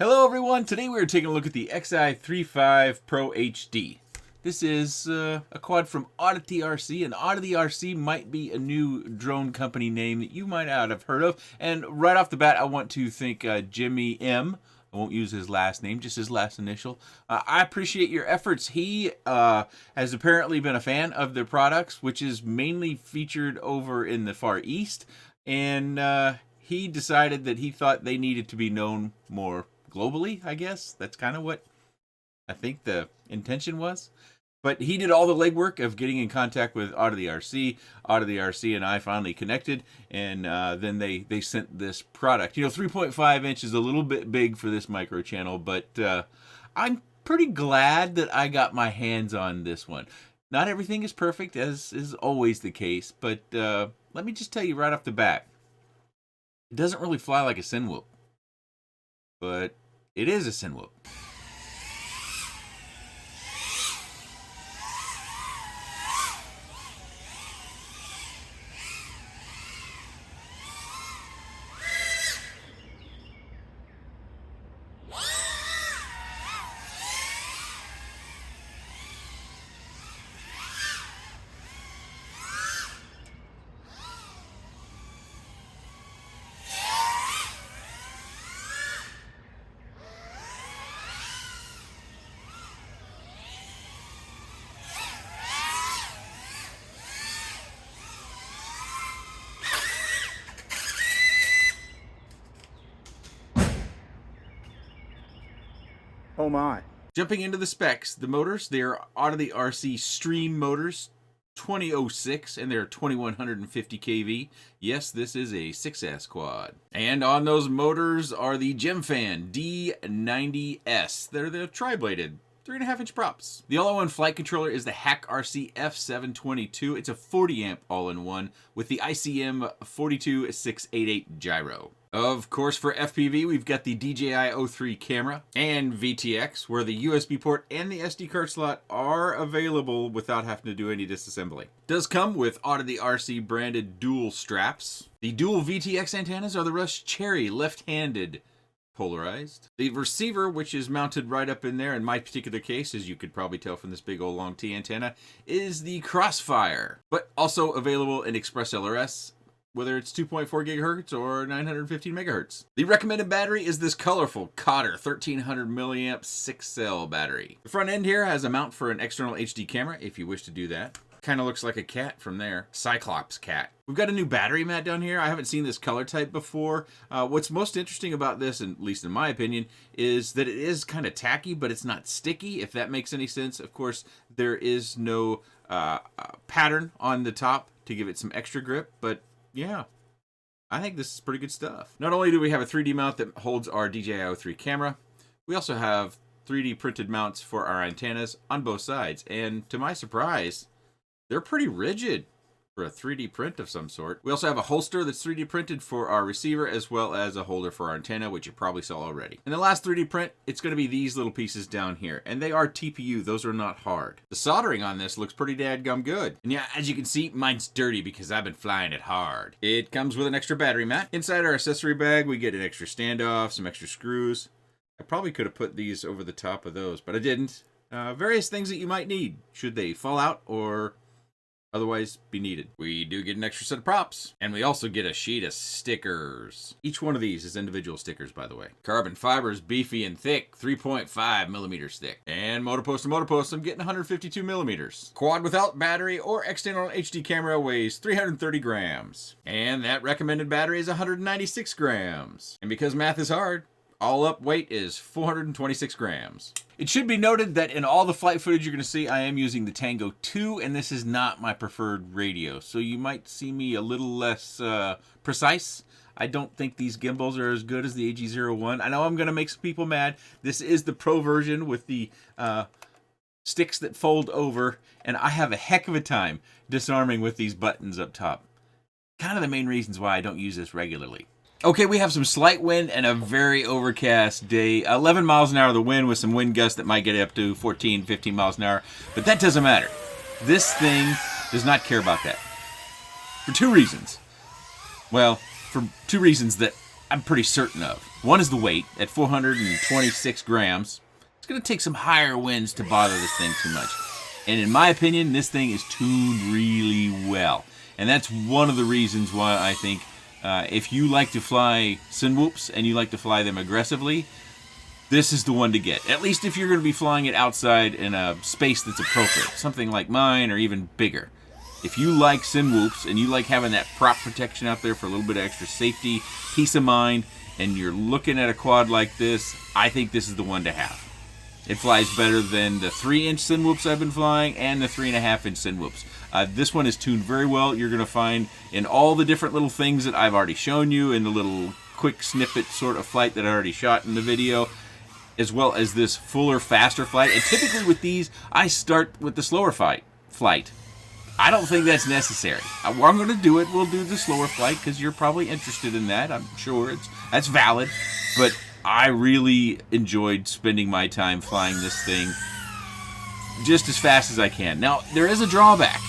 Hello everyone, today we are taking a look at the XI35Pro HD. This is a quad from OddityRC, and OddityRC might be a new drone company name that you might not have heard of. And right off the bat, I want to thank Jimmy M. I won't use his last name, just his last initial. I appreciate your efforts. He has apparently been a fan of their products, which is mainly featured over in the Far East. And he decided that he thought they needed to be known more globally, I guess. That's kind of what I think the intention was. But he did all the legwork of getting in contact with OddityRC. OddityRC and I finally connected, and then they sent this product. You know, 3.5 inch is a little bit big for this micro channel, but I'm pretty glad that I got my hands on this one. Not everything is perfect, as is always the case, but let me just tell you right off the bat, it doesn't really fly like a cinewhoop, but it is a cinewhoop. Oh my. Jumping into the specs, the motors, they are OddityRC Stream motors, 2006, and they're 2150 kV. Yes, this is a 6S quad. And on those motors are the Gemfan D90S. They're the tri-bladed 3.5 inch props. The all-in-one flight controller is the Hack RC F722. It's a 40 amp all-in-one with the ICM 42688 gyro. Of course, for FPV, we've got the DJI 03 camera and VTX, where the USB port and the SD card slot are available without having to do any disassembly. It does come with OddityRC branded dual straps. The dual VTX antennas are the Rush Cherry left-handed polarized. The receiver, which is mounted right up in there, in my particular case, as you could probably tell from this big old long T antenna, is the Crossfire, but also available in Express LRS, whether it's 2.4 gigahertz or 915 megahertz. The recommended battery is this colorful Cotter 1300 milliamp 6-cell battery. The front end here has a mount for an external HD camera, if you wish to do that. Kind of looks like a cat from there. Cyclops cat. We've got a new battery mat down here. I haven't seen this color type before. What's most interesting about this, at least in my opinion, is that it is kind of tacky, but it's not sticky, if that makes any sense. Of course, there is no pattern on the top to give it some extra grip, but yeah, I think this is pretty good stuff. Not only do we have a 3D mount that holds our DJI 03 camera, we also have 3D printed mounts for our antennas on both sides. And to my surprise, they're pretty rigid for a 3D print of some sort. We also have a holster that's 3D printed for our receiver, as well as a holder for our antenna, which you probably saw already. In the last 3D print, it's going to be these little pieces down here, and they are TPU. Those are not hard. The soldering on this looks pretty dadgum good. And yeah, as you can see, mine's dirty because I've been flying it hard. It comes with an extra battery mat. Inside our accessory bag, we get an extra standoff, some extra screws. I probably could have put these over the top of those, but I didn't. Various things that you might need should they fall out or otherwise be needed. We do get an extra set of props, and we also get a sheet of stickers. Each one of these is individual stickers, by the way. Carbon fiber is beefy and thick, 3.5 millimeters thick. And motor post to motor post, I'm getting 152 millimeters. Quad without battery or external HD camera weighs 330 grams. And that recommended battery is 196 grams. And because math is hard, all up weight is 426 grams. It should be noted that in all the flight footage you're going to see, I am using the Tango 2, and this is not my preferred radio. So you might see me a little less precise. I don't think these gimbals are as good as the AG01. I know I'm going to make some people mad. This is the Pro version with the sticks that fold over, and I have a heck of a time disarming with these buttons up top. Kind of the main reasons why I don't use this regularly. Okay, we have some slight wind and a very overcast day. 11 miles an hour the wind with some wind gusts that might get up to 14, 15 miles an hour. But that doesn't matter. This thing does not care about that. For two reasons. Well, for two reasons that I'm pretty certain of. One is the weight at 426 grams. It's going to take some higher winds to bother this thing too much. And in my opinion, this thing is tuned really well. And that's one of the reasons why I think if you like to fly cinewhoops and you like to fly them aggressively, this is the one to get. At least if you're going to be flying it outside in a space that's appropriate. Something like mine or even bigger. If you like cinewhoops and you like having that prop protection out there for a little bit of extra safety, peace of mind, and you're looking at a quad like this, I think this is the one to have. It flies better than the 3-inch cinewhoops I've been flying and the 3.5-inch cinewhoops. This one is tuned very well. You're going to find in all the different little things that I've already shown you in the little quick snippet sort of flight that I already shot in the video, as well as this fuller, faster flight. And typically with these, I start with the slower flight. I don't think that's necessary. What I'm going to do we'll do the slower flight because you're probably interested in that. I'm sure that's valid. But I really enjoyed spending my time flying this thing just as fast as I can. Now, there is a drawback.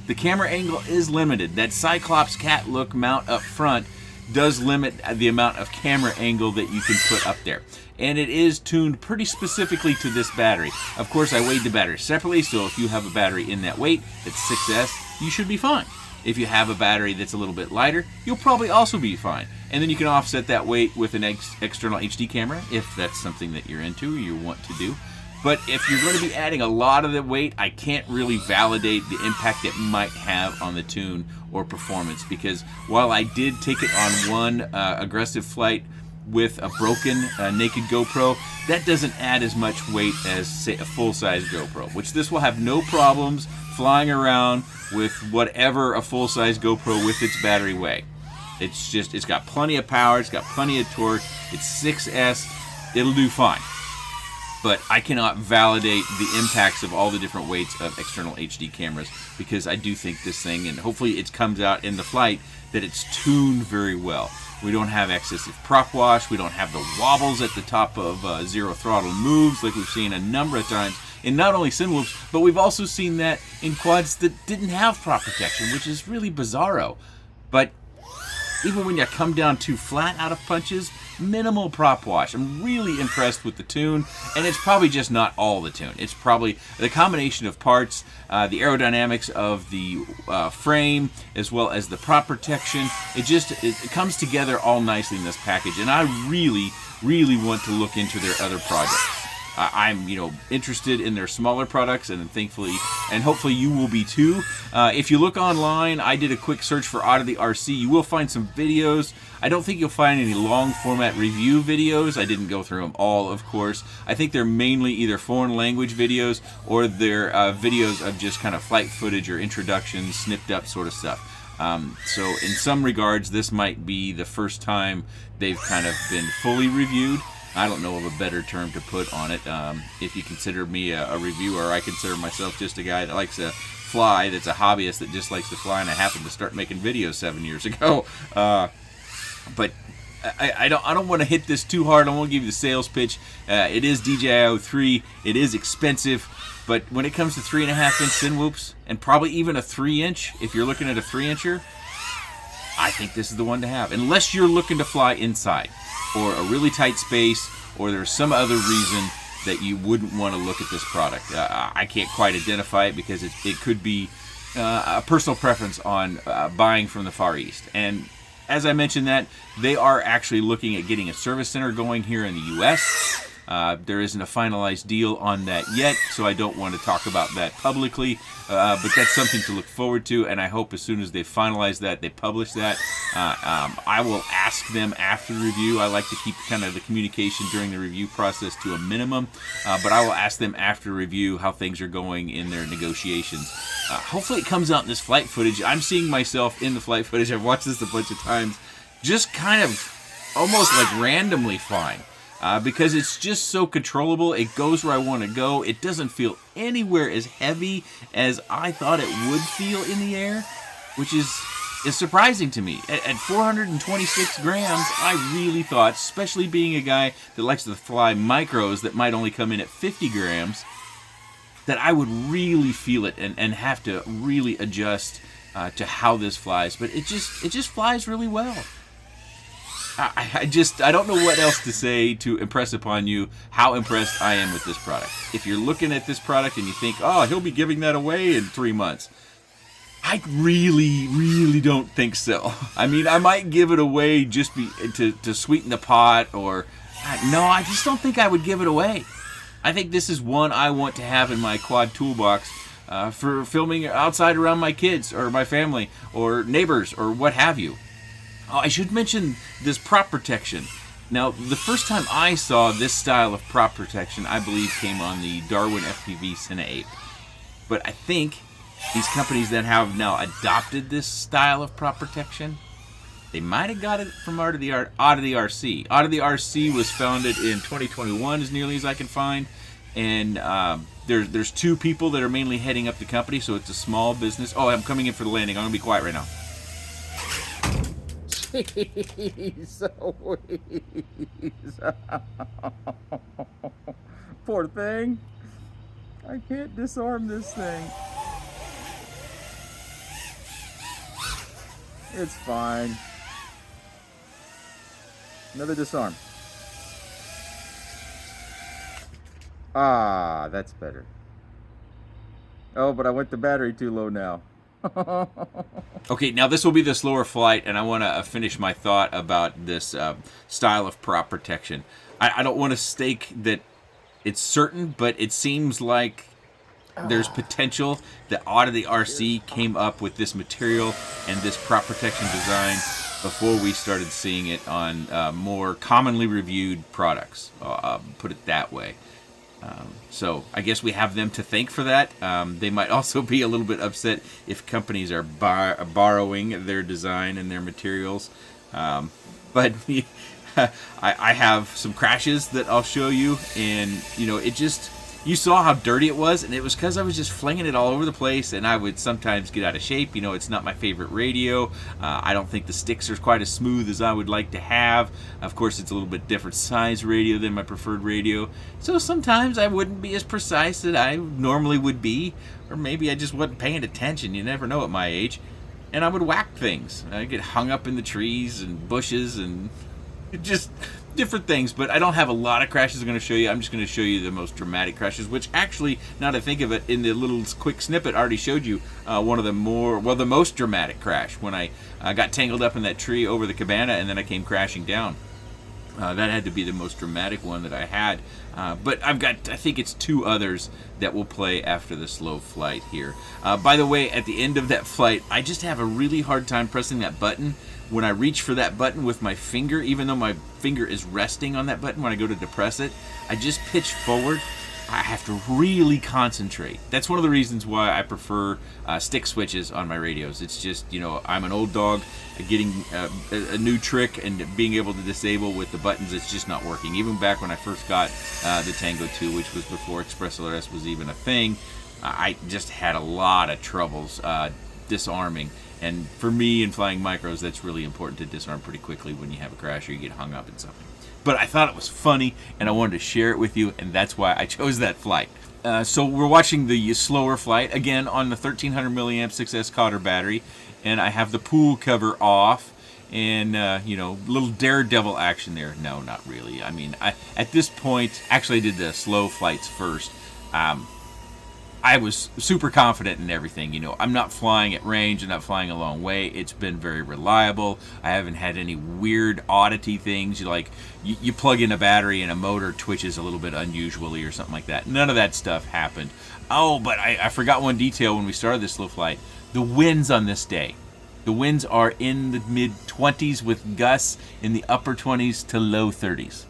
The camera angle is limited. That Cyclops cat look mount up front does limit the amount of camera angle that you can put up there. And it is tuned pretty specifically to this battery. Of course, I weighed the battery separately, so if you have a battery in that weight, that's 6S, you should be fine. If you have a battery that's a little bit lighter, you'll probably also be fine. And then you can offset that weight with an external HD camera, if that's something that you're into or you want to do. But if you're going to be adding a lot of the weight, I can't really validate the impact it might have on the tune or performance, because while I did take it on one aggressive flight with a broken naked GoPro, that doesn't add as much weight as, say, a full-size GoPro, which this will have no problems flying around with whatever a full-size GoPro with its battery weigh. It's got plenty of power, it's got plenty of torque, it's 6S, it'll do fine. But I cannot validate the impacts of all the different weights of external HD cameras, because I do think this thing, and hopefully it comes out in the flight, that it's tuned very well. We don't have excessive prop wash, we don't have the wobbles at the top of zero throttle moves like we've seen a number of times in not only cinewhoops, but we've also seen that in quads that didn't have prop protection, which is really bizarro. But even when you come down too flat out of punches, minimal prop wash. I'm really impressed with the tune, and it's probably just not all the tune. It's probably the combination of parts, the aerodynamics of the frame, as well as the prop protection. It comes together all nicely in this package, and I really, really want to look into their other projects. I'm, interested in their smaller products, and thankfully, and hopefully you will be too. If you look online, I did a quick search for OddityRC. You will find some videos. I don't think you'll find any long format review videos. I didn't go through them all, of course. I think they're mainly either foreign language videos or they're videos of just kind of flight footage or introductions, snipped up sort of stuff. So in some regards, this might be the first time they've kind of been fully reviewed. I don't know of a better term to put on it. If you consider me a reviewer, I consider myself just a guy that likes to fly, that's a hobbyist that just likes to fly, and I happened to start making videos 7 years ago. But I don't want to hit this too hard. I won't give you the sales pitch. It is DJI 3. It is expensive. But when it comes to 3.5-inch cinewhoops, and probably even a 3-inch, if you're looking at a 3-incher, I think this is the one to have. Unless you're looking to fly inside, or a really tight space, or there's some other reason that you wouldn't want to look at this product. I can't quite identify it because it could be a personal preference on buying from the Far East. And as I mentioned that, they are actually looking at getting a service center going here in the U.S. There isn't a finalized deal on that yet, so I don't want to talk about that publicly, but that's something to look forward to, and I hope as soon as they finalize that, they publish that. I will ask them after the review. I like to keep kind of the communication during the review process to a minimum, but I will ask them after review how things are going in their negotiations. Hopefully it comes out in this flight footage. I'm seeing myself in the flight footage. I've watched this a bunch of times, just kind of almost like randomly flying. Because it's just so controllable. It goes where I want to go. It doesn't feel anywhere as heavy as I thought it would feel in the air, which is surprising to me. At 426 grams, I really thought, especially being a guy that likes to fly micros that might only come in at 50 grams, that I would really feel it and have to really adjust to how this flies. But it just flies really well. I don't know what else to say to impress upon you how impressed I am with this product. If you're looking at this product and you think, oh, he'll be giving that away in 3 months, I really, really don't think so. I mean, I might give it away just to sweeten the pot, or no, I just don't think I would give it away. I think this is one I want to have in my quad toolbox for filming outside around my kids or my family or neighbors or what have you. Oh, I should mention this prop protection. Now, the first time I saw this style of prop protection, I believe, came on the Darwin FPV cinewhoop. But I think these companies that have now adopted this style of prop protection, they might have got it from OddityRC. OddityRC was founded in 2021, as nearly as I can find, and there's 2 people that are mainly heading up the company, so it's a small business. Oh, I'm coming in for the landing. I'm gonna be quiet right now. Jeez Louise. Poor thing. I can't disarm this thing. It's fine. Another disarm. Ah, that's better. Oh, but I went the battery too low now. Okay, now this will be the slower flight, and I want to finish my thought about this style of prop protection. I don't want to stake that it's certain, but it seems like there's potential that OddityRC came up with this material and this prop protection design before we started seeing it on more commonly reviewed products. Put it that way. So I guess we have them to thank for that. They might also be a little bit upset if companies are borrowing their design and their materials. But I have some crashes that I'll show you, and it just, you saw how dirty it was, and it was because I was just flinging it all over the place, and I would sometimes get out of shape. It's not my favorite radio. I don't think the sticks are quite as smooth as I would like to have. Of course, it's a little bit different size radio than my preferred radio, so sometimes I wouldn't be as precise as I normally would be, or maybe I just wasn't paying attention. You never know at my age. And I would whack things. I'd get hung up in the trees and bushes and just different things, but I don't have a lot of crashes I'm going to show you. I'm just going to show you the most dramatic crashes, which actually, now that I think of it, in the little quick snippet I already showed you one of the the most dramatic crash when I got tangled up in that tree over the cabana and then I came crashing down. That had to be the most dramatic one that I had, but I've got, I think it's 2 others that will play after the slow flight here. By the way, at the end of that flight, I just have a really hard time pressing that button. When I reach for that button with my finger, even though my finger is resting on that button when I go to depress it, I just pitch forward. I have to really concentrate. That's one of the reasons why I prefer stick switches on my radios. It's just, I'm an old dog. Getting a new trick and being able to disable with the buttons, it's just not working. Even back when I first got the Tango 2, which was before ExpressLRS was even a thing, I just had a lot of troubles disarming. And for me, in flying micros, that's really important to disarm pretty quickly when you have a crash or you get hung up in something. But I thought it was funny, and I wanted to share it with you, and that's why I chose that flight. So we're watching the slower flight, again, on the 1300 milliamp 6S Cotter battery, and I have the pool cover off, and, little daredevil action there. No, not really. I mean, at this point, actually I did the slow flights first. I was super confident in everything. I'm not flying at range, I'm not flying a long way. It's been very reliable. I haven't had any weird oddity things, like you plug in a battery and a motor twitches a little bit unusually or something like that. None of that stuff happened. Oh, but I forgot one detail when we started this slow flight. The winds on this day. The winds are in the mid-20s with gusts in the upper 20s to low 30s.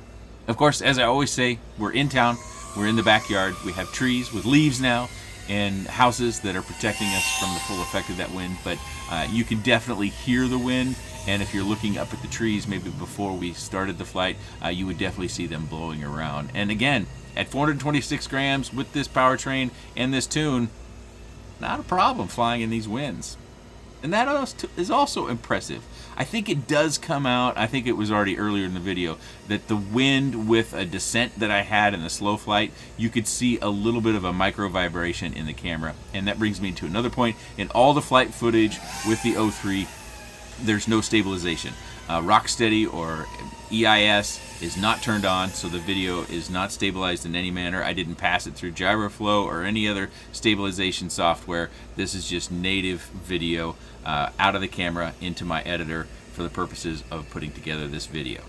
Of course, as I always say, we're in town, we're in the backyard, we have trees with leaves now, and houses that are protecting us from the full effect of that wind, but you can definitely hear the wind, and if you're looking up at the trees maybe before we started the flight, you would definitely see them blowing around. And again, at 426 grams with this powertrain and this tune, not a problem flying in these winds. And that is also impressive. I think it does come out, I think it was already earlier in the video, that the wind with a descent that I had in the slow flight, you could see a little bit of a micro vibration in the camera. And that brings me to another point. In all the flight footage with the 03, there's no stabilization. Rocksteady or EIS is not turned on, so the video is not stabilized in any manner. I didn't pass it through GyroFlow or any other stabilization software. This is just native video out of the camera into my editor for the purposes of putting together this video.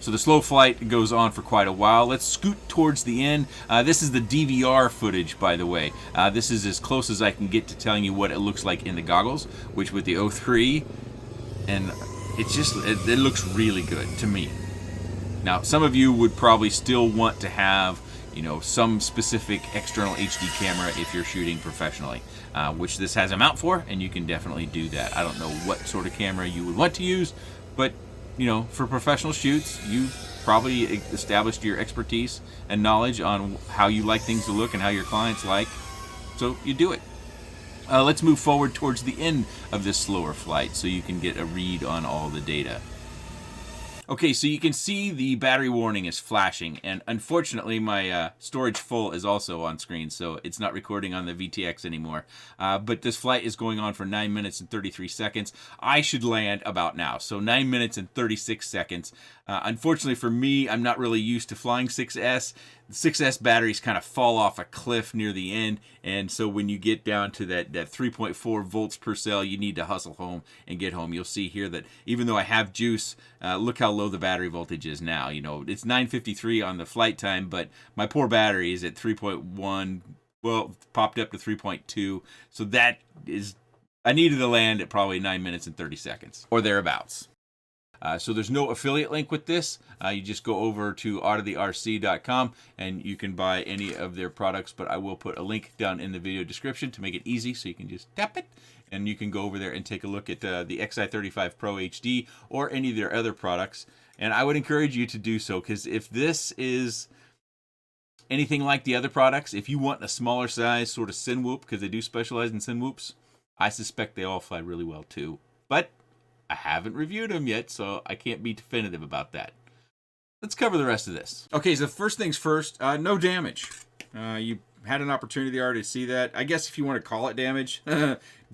So the slow flight goes on for quite a while. Let's scoot towards the end. This is the DVR footage, by the way. This is as close as I can get to telling you what it looks like in the goggles, which with the 03, and it looks really good to me. Now, some of you would probably still want to have, you know, some specific external HD camera if you're shooting professionally, which this has a mount for, and you can definitely do that. I don't know what sort of camera you would want to use, but you know, for professional shoots, you've probably established your expertise and knowledge on how you like things to look and how your clients like, so you do it. Let's move forward towards the end of this slower flight so you can get a read on all the data. Okay, so you can see the battery warning is flashing, and unfortunately my storage full is also on screen, so it's not recording on the VTX anymore. But this flight is going on for 9 minutes and 33 seconds. I should land about now, so 9 minutes and 36 seconds. Unfortunately for me, I'm not really used to flying 6S. The 6S batteries kind of fall off a cliff near the end, and so when you get down to that 3.4 volts per cell, you need to hustle home and get home. You'll see here that even though I have juice, look how low the battery voltage is now. You know, it's 953 on the flight time, but my poor battery is at 3.1, well, popped up to 3.2, so that is, I needed to land at probably 9 minutes and 30 seconds, or thereabouts. So there's no affiliate link with this. You just go over to OddityRC.com and you can buy any of their products, but I will put a link down in the video description to make it easy, so you can just tap it and you can go over there and take a look at the XI35Pro HD or any of their other products. And I would encourage you to do so, because if this is anything like the other products, if you want a smaller size sort of cinewhoop, because they do specialize in cinewhoops, I suspect they all fly really well too. But I haven't reviewed them yet, so I can't be definitive about that. Let's cover the rest of this. Okay, so first things first, no damage. You had an opportunity already to see that. I guess if you want to call it damage,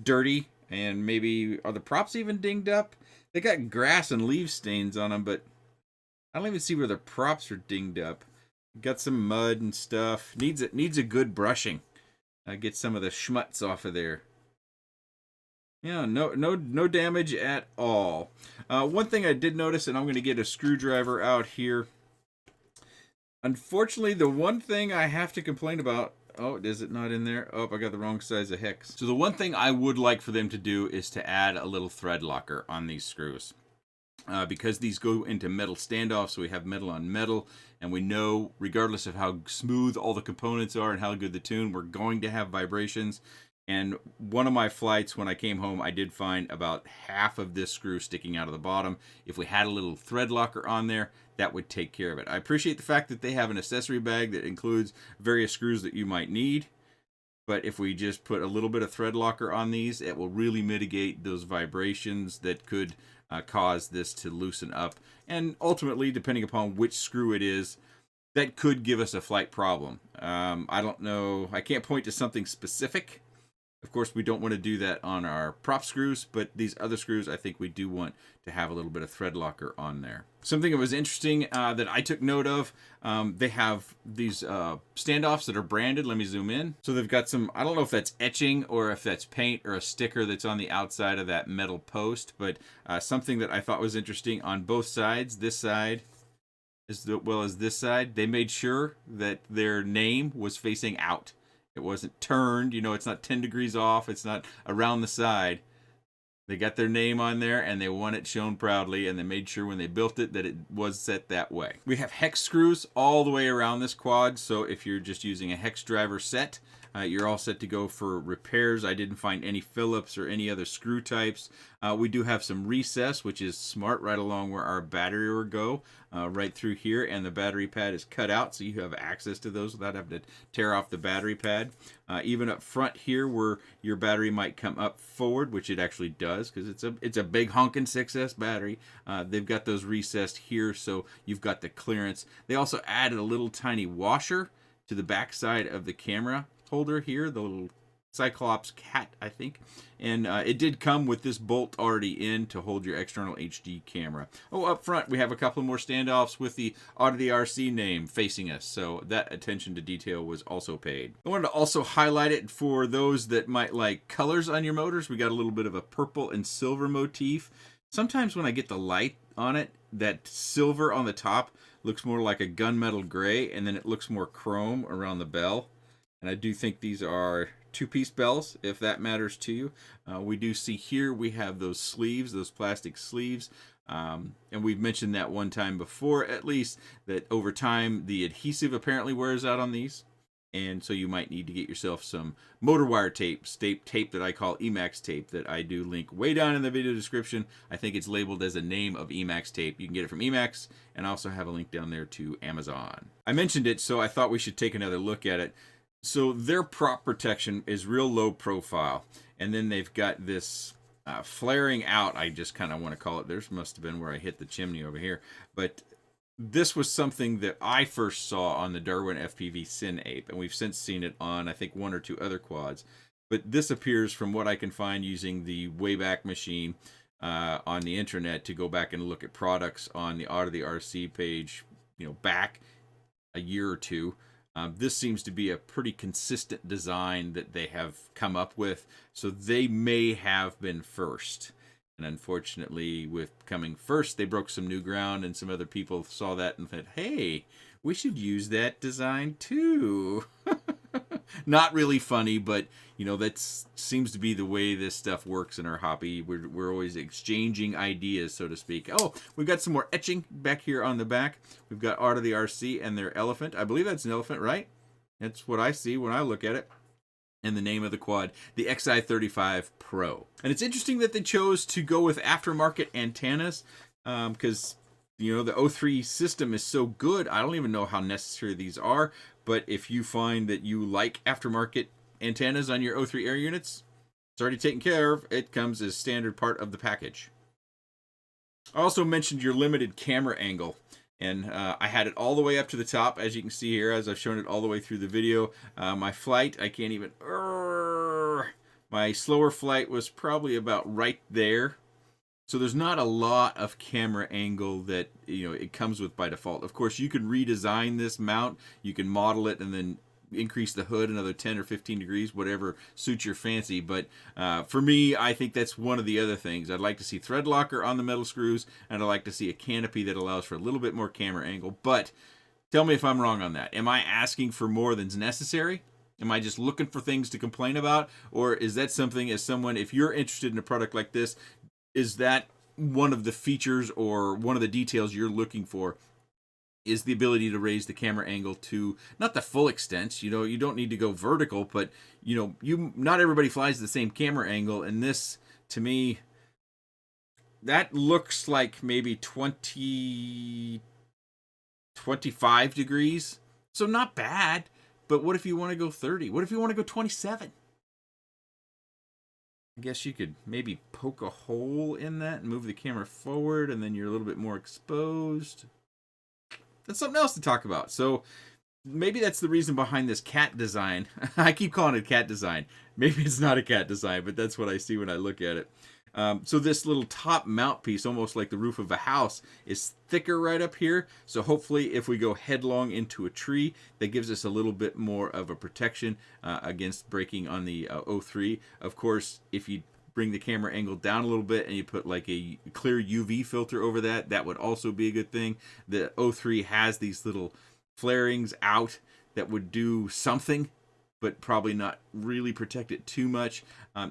dirty, and maybe, are the props even dinged up? They got grass and leaf stains on them, but I don't even see where the props are dinged up. Got some mud and stuff. Needs a good brushing. Get some of the schmutz off of there. Yeah, no damage at all. One thing I did notice, and I'm going to get a screwdriver out here. Unfortunately, the one thing I have to complain about, oh, is it not in there? Oh, I got the wrong size of hex. So the one thing I would like for them to do is to add a little thread locker on these screws. Because these go into metal standoffs, so we have metal on metal, and we know, regardless of how smooth all the components are and how good the tune, we're going to have vibrations. And one of my flights, when I came home, I did find about half of this screw sticking out of the bottom. If we had a little thread locker on there, that would take care of it. I appreciate the fact that they have an accessory bag that includes various screws that you might need. But if we just put a little bit of thread locker on these, it will really mitigate those vibrations that could cause this to loosen up. And ultimately, depending upon which screw it is, that could give us a flight problem. I don't know. I can't point to something specific. Of course, we don't want to do that on our prop screws, but these other screws, I think we do want to have a little bit of thread locker on there. Something that was interesting that I took note of, they have these standoffs that are branded. Let me zoom in. So they've got some, I don't know if that's etching or if that's paint or a sticker that's on the outside of that metal post, but something that I thought was interesting on both sides, this side as well as this side, they made sure that their name was facing out. It wasn't turned, you know, it's not 10 degrees off, it's not around the side. They got their name on there and they want it shown proudly, and they made sure when they built it that it was set that way. We have hex screws all the way around this quad, so if you're just using a hex driver set, you're all set to go for repairs. I didn't find any Phillips or any other screw types. We do have some recess, which is smart, right along where our battery will go, right through here, and the battery pad is cut out, so you have access to those without having to tear off the battery pad. Even up front here, where your battery might come up forward, which it actually does, because it's a big honking 6S battery. They've got those recessed here, so you've got the clearance. They also added a little tiny washer to the back side of the camera holder here, the little Cyclops Cat, I think. And it did come with this bolt already in to hold your external HD camera. Oh, up front, we have a couple more standoffs with the OddityRC name facing us. So that attention to detail was also paid. I wanted to also highlight it for those that might like colors on your motors. We got a little bit of a purple and silver motif. Sometimes when I get the light on it, that silver on the top looks more like a gunmetal gray, and then it looks more chrome around the bell. And I do think these are two-piece bells, if that matters to you. We do see here we have those sleeves, those plastic sleeves. And we've mentioned that one time before, at least, that over time the adhesive apparently wears out on these. And so you might need to get yourself some motor wire tape that I call Emax tape, that I do link way down in the video description. I think it's labeled as a name of Emax tape. You can get it from Emax, and I also have a link down there to Amazon. I mentioned it, so I thought we should take another look at it. So their prop protection is real low profile, and then they've got this flaring out, I just kind of want to call it. There's must have been where I hit the chimney over here, but this was something that I first saw on the Darwin FPV CinEApe, and we've since seen it on, I think, 1 or 2 other quads. But this appears, from what I can find using the Wayback Machine on the internet, to go back and look at products on the OddityRC page, back a year or two. This seems to be a pretty consistent design that they have come up with, so they may have been first. And unfortunately, with coming first, they broke some new ground, and some other people saw that and thought, hey, we should use that design too. Not really funny, but that seems to be the way this stuff works in our hobby. We're always exchanging ideas, so to speak. Oh, we've got some more etching back here on the back. We've got OddityRC and their elephant. I believe that's an elephant, right? That's what I see when I look at it. And the name of the quad, the XI35Pro. And it's interesting that they chose to go with aftermarket antennas, because the O3 system is so good. I don't even know how necessary these are, but if you find that you like aftermarket antennas on your O3 air units, it's already taken care of. It comes as standard part of the package. I also mentioned your limited camera angle, and I had it all the way up to the top, as you can see here, as I've shown it all the way through the video. My flight, I can't even... My slower flight was probably about right there. So there's not a lot of camera angle that it comes with by default. Of course, you can redesign this mount. You can model it and then increase the hood another 10 or 15 degrees, whatever suits your fancy. But for me, I think that's one of the other things. I'd like to see thread locker on the metal screws, and I'd like to see a canopy that allows for a little bit more camera angle. But tell me if I'm wrong on that. Am I asking for more than's necessary? Am I just looking for things to complain about? Or is that something, as someone, if you're interested in a product like this, is that one of the features or one of the details you're looking for, is the ability to raise the camera angle to not the full extent. You don't need to go vertical, but not everybody flies the same camera angle, and this, to me, that looks like maybe 25 degrees. So not bad, but what if you want to go 30? What if you want to go 27? I guess you could maybe poke a hole in that and move the camera forward, and then you're a little bit more exposed. That's something else to talk about. So maybe that's the reason behind this cat design. I keep calling it cat design. Maybe it's not a cat design, but that's what I see when I look at it. So this little top mount piece, almost like the roof of a house, is thicker right up here. So hopefully if we go headlong into a tree, that gives us a little bit more of a protection against breaking on the O3. Of course, if you bring the camera angle down a little bit and you put like a clear UV filter over that, that would also be a good thing. The O3 has these little flarings out that would do something, but probably not really protect it too much.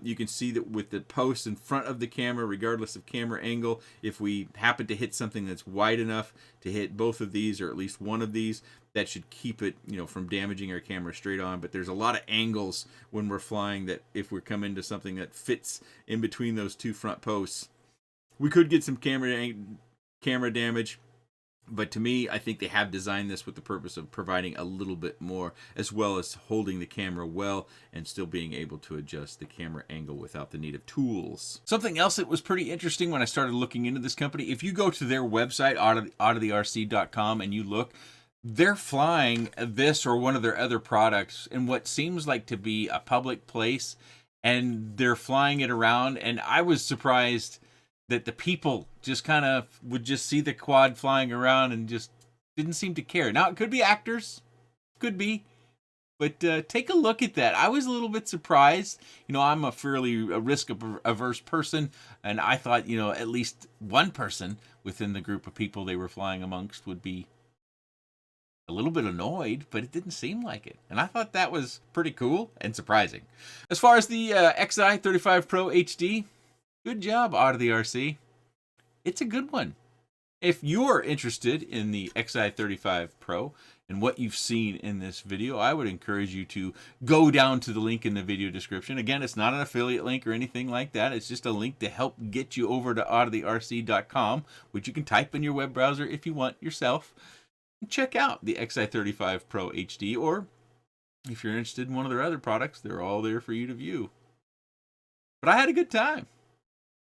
You can see that with the posts in front of the camera, regardless of camera angle, if we happen to hit something that's wide enough to hit both of these, or at least one of these, that should keep it, from damaging our camera straight on. But there's a lot of angles when we're flying that if we come into something that fits in between those two front posts, we could get some camera damage. But to me, I think they have designed this with the purpose of providing a little bit more, as well as holding the camera well and still being able to adjust the camera angle without the need of tools. Something else that was pretty interesting when I started looking into this company, if you go to their website, oddityrc.com, and you look, they're flying this or one of their other products in what seems like to be a public place, and they're flying it around. And I was surprised that the people just kind of would just see the quad flying around and just didn't seem to care. Now, it could be actors, could be, but take a look at that. I was a little bit surprised. You know, I'm a fairly risk-averse person, and I thought, you know, at least one person within the group of people they were flying amongst would be a little bit annoyed, but it didn't seem like it. And I thought that was pretty cool and surprising. As far as the XI35Pro HD, good job, OddityRC. It's a good one. If you're interested in the XI35 Pro and what you've seen in this video, I would encourage you to go down to the link in the video description. Again, it's not an affiliate link or anything like that. It's just a link to help get you over to oddityrc.com, which you can type in your web browser if you want yourself. Check out the XI35 Pro HD, or if you're interested in one of their other products, they're all there for you to view. But I had a good time,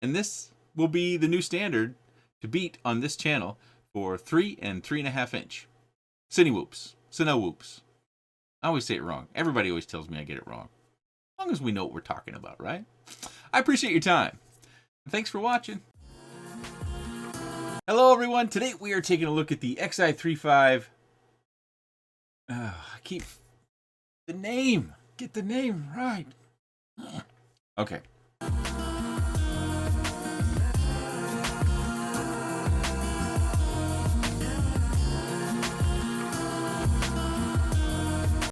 and this will be the new standard to beat on this channel for 3 and 3.5 inch cinewhoops. I always say it wrong. Everybody always tells me I get it wrong. As long as we know what we're talking about, right? I appreciate your time. Thanks for watching. Hello, everyone. Today we are taking a look at the XI35. Get the name right. Okay.